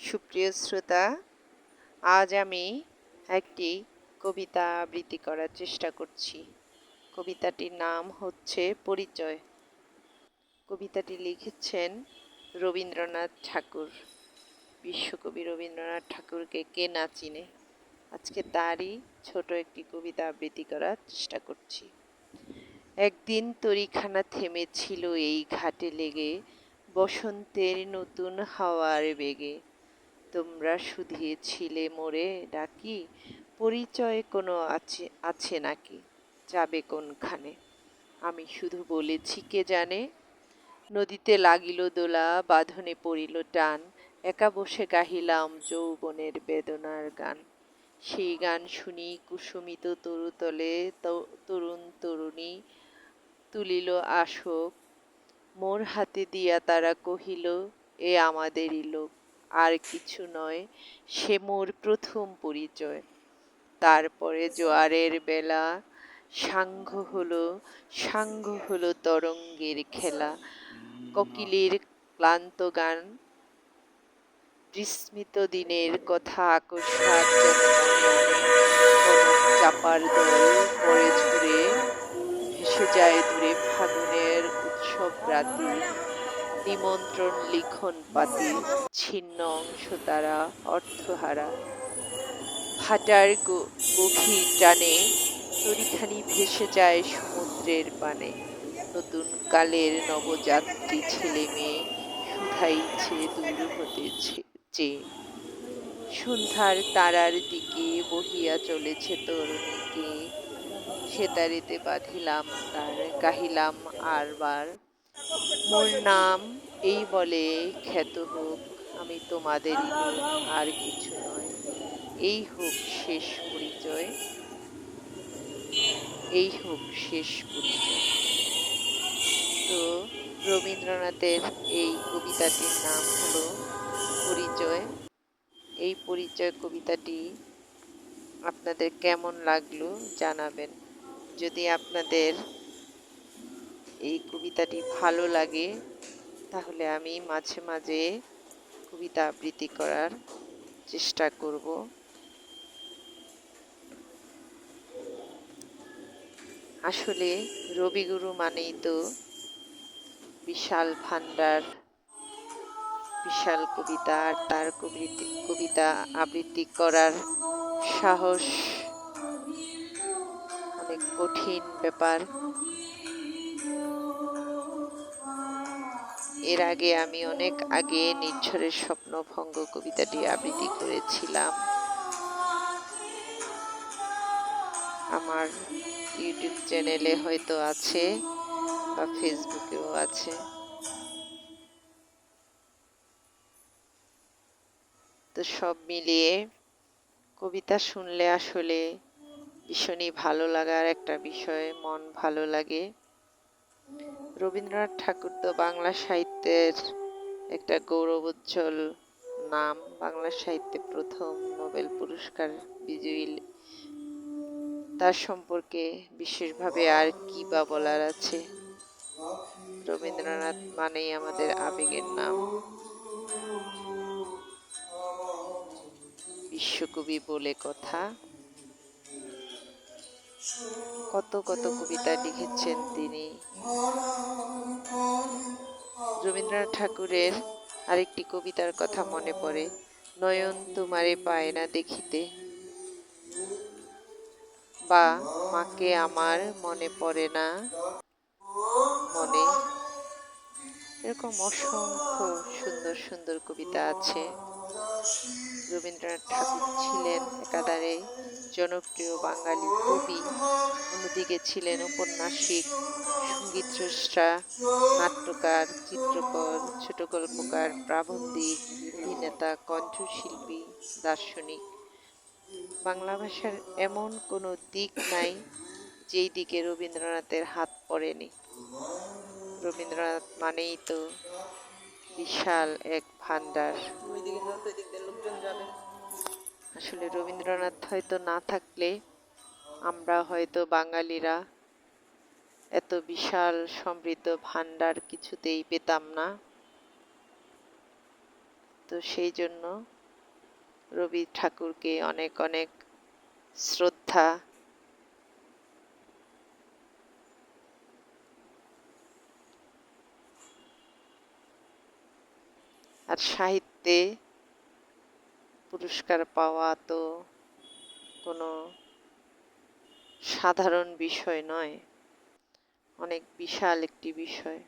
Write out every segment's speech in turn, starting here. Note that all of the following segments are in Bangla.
সুপ্রিয় শ্রোতা, আজ আমি একটি কবিতা আবৃত্তি করার চেষ্টা করছি। কবিতাটির নাম হচ্ছে পরিচয়। কবিতাটি লিখেছেন রবীন্দ্রনাথ ঠাকুর। বিশ্বকবি রবীন্দ্রনাথ ঠাকুরকে কে না চিনে। আজকে তারই ছোট একটি কবিতা আবৃত্তি করার চেষ্টা করছি। একদিন তরীখানা থেমেছিল এই ঘাটে লেগে, বসন্তের নতুন হাওয়ার বেগে। তোমরা শুধিয়েছিলে মোরে ডাকি, পরিচয় কোনো আছে নাকি, যাবে কোনখানে। আমি শুধু বলেছি কে জানে। নদীতে লাগিল দোলা, বাঁধনে পড়িল টান, একা বসে গাহিলাম যৌবনের বেদনার গান। সেই গান শুনি কুসুমিত তরুতলে তরুণ তরুণী তুলিল আসক, মোর হাতে দিয়া তারা কহিল, এ আমাদেরই লোক, আর কিছু নয়, সে মোর প্রথম পরিচয়। তারপরে জোয়ারের বেলা সাঙ্গ হলো তরঙ্গের খেলা, কোকিলের ক্লান্ত গান, বিস্মৃত দিনের কথা আকস্মাৎ যেন মনে আনে। কনক চাপার দল পরে ঝরে ভেসে যায় দূরে ফাগুনের উৎসব রাতে। নিমন্ত্রণ লিখন পাতি, ছিন্ন অংশ তারা অর্থহারা। ভাটার গভীর টানে তরিখানি ভেসে যায় সমুদ্রের পানে। নতুন কালের নবযাত্রী ছেলে মেয়ে শুধাইছে দূর হতে চেয়ে। সন্ধ্যার তারার দিকে বহিয়া চলেছে তরুণীকে, সেতারিতে বাঁধিলাম তার, গাহিলাম আরবার, মোর নাম এই বলে খ্যাত হোক, আমি তোমাদেরই লোক, আর কিছু নয়, এই হোক শেষ পরিচয়, এই হোক শেষ পরিচয়। তো রবীন্দ্রনাথের এই কবিতাটির নাম হলো পরিচয়। এই পরিচয় কবিতাটি আপনাদের কেমন লাগলো জানাবেন। যদি আপনাদের এই কবিতাটি ভালো লাগে তাহলে আমি মাঝে মাঝে কবিতা আবৃত্তি করার চেষ্টা করব। আসলে রবিগুরু মানেই তো বিশাল ভান্ডার, বিশাল কবিতা, আর তার কবিতা আবৃত্তি করার সাহস অনেক কঠিন ব্যাপার। এর আগে আমি অনেক আগে নির্ঝরের স্বপ্নভঙ্গ কবিতাটি আবৃত্তি করেছিলাম। আমার ইউটিউব চ্যানেলে হয়তো আছে বা ফেসবুকেও আছে। তো সব মিলিয়ে কবিতা শুনলে আসলে ভীষণই ভালো লাগার একটা বিষয়, মন ভালো লাগে। রবীন্দ্রনাথ ঠাকুর তো বাংলা সাহিত্যের একটা গৌরবোজ্জ্বল নাম, বাংলা সাহিত্যে প্রথম নোবেল পুরস্কার বিজয়ী। তার সম্পর্কে বিশেষভাবে আর কি বা বলার আছে। রবীন্দ্রনাথ মানেই আমাদের আবেগের নাম। বিশ্বকবি বলে কথা। কত কত কবিতা লিখেছেন তিনি। রবীন্দ্রনাথ ঠাকুরের আরেকটি কবিতার কথা মনে পড়ে, নয়ন তোমারে পায় না দেখিতে, বা মাকে আমার মনে পড়ে না মনে। এরকম অসংখ্য সুন্দর সুন্দর কবিতা আছে। রবীন্দ্রনাথ ঠাকুর ছিলেন একাধারে জনপ্রিয় বাঙালি কবি, অন্যদিকে ছিলেন ঔপন্যাসিক, সঙ্গীত স্রষ্টা, নাট্যকার, চিত্রকর, ছোট গল্পকার, প্রাবন্ধিক, অভিনেতা, কণ্ঠশিল্পী, দার্শনিক। বাংলা ভাষার এমন কোনো দিক নাই যেই দিকে রবীন্দ্রনাথের হাত পড়েনি। রবীন্দ্রনাথ মানেই তো বিশাল এক ভান্ডার। আসলে রবীন্দ্রনাথ হয়তো না থাকলে আমরা হয়তো বাঙালিরা এত বিশাল সমৃদ্ধ ভান্ডার কিছুতেই পেতাম না। তো সেই জন্য রবি ঠাকুরকে অনেক অনেক শ্রদ্ধা। আর সাহিত্যে পুরস্কার পাওয়া তো কোনো সাধারণ বিষয় নয়, অনেক বিশাল একটি বিষয়।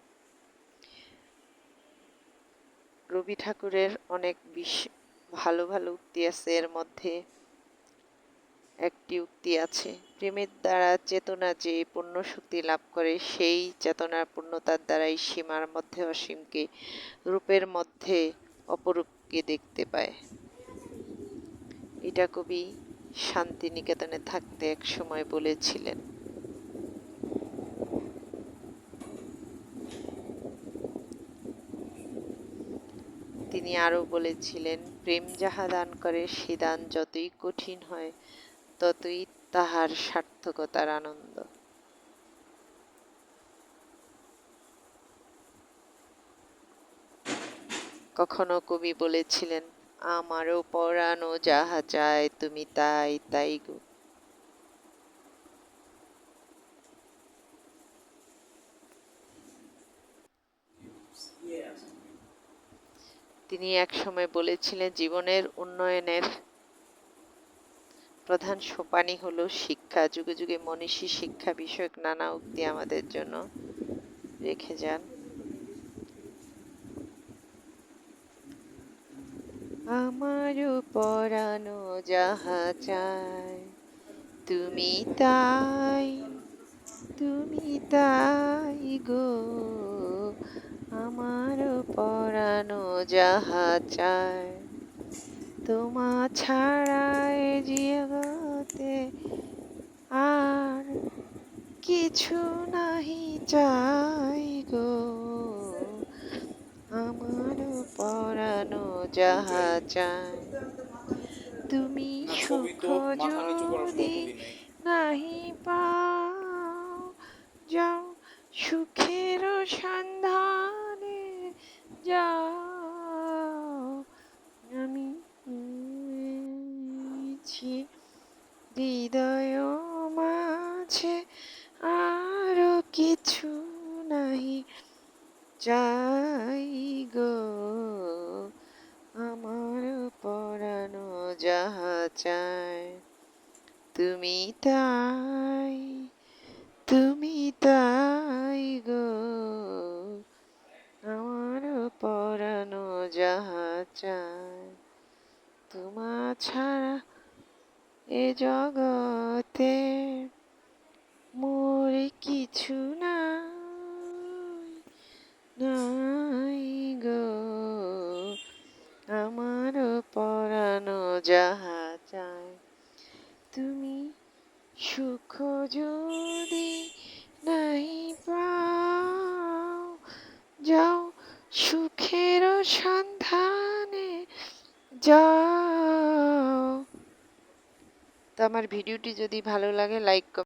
রবি ঠাকুরের অনেক ভালো ভালো উক্তি আছে, এর মধ্যে একটি উক্তি আছে, প্রেমের দ্বারা চেতনা যে পূর্ণ শক্তি লাভ করে, সেই চেতনার পূর্ণতার দ্বারাই সীমার মধ্যে অসীমকে, রূপের মধ্যে অপরূপকে দেখতে পায়। এটা কবি শান্তিনিকেতনে থাকতে এক সময় বলেছিলেন। তিনি আরো বলেছিলেন, প্রেম যাহা দান করে সে দান যতই কঠিন হয় ততই তাহার সার্থকতার আনন্দ। কখনো কবি বলেছিলেন, আমারও পরানো যাহা চায় তুমি তাই তাই গো। তিনি এক সময় বলেছিলেন, জীবনের উন্নয়নের প্রধান সোপানই হলো শিক্ষা। যুগে যুগে মনীষী শিক্ষা বিষয়ক নানা উক্তি আমাদের জন্য রেখে যান। আমারও পরানো যাহা চায় তুমি তাই গো, আমারও পরানো যাহা চায়, তোমা ছাড়া এ জগতে আর কিছু নাহি চাই গো, আমারও পরানো যাহা চায়, তুমি সুখ যদি নাহি পাও, যাও সুখের সন্ধানে যাও, আমি হৃদয় মাঝে আরো কিছু নাহি চাই গো, আমার পরানো যাহা চায় তুমি তাই গো, আমার পরানো যাহা চায়, তোমা ছাড়া এ জগতে মোর কিছু নাই গো, আমার পরানো যাহা চায়, তুমি সুখ যদি নাই পাও, যাও সুখের সন্ধানে যাও। তো আমার ভিডিওটি যদি ভালো লাগে লাইক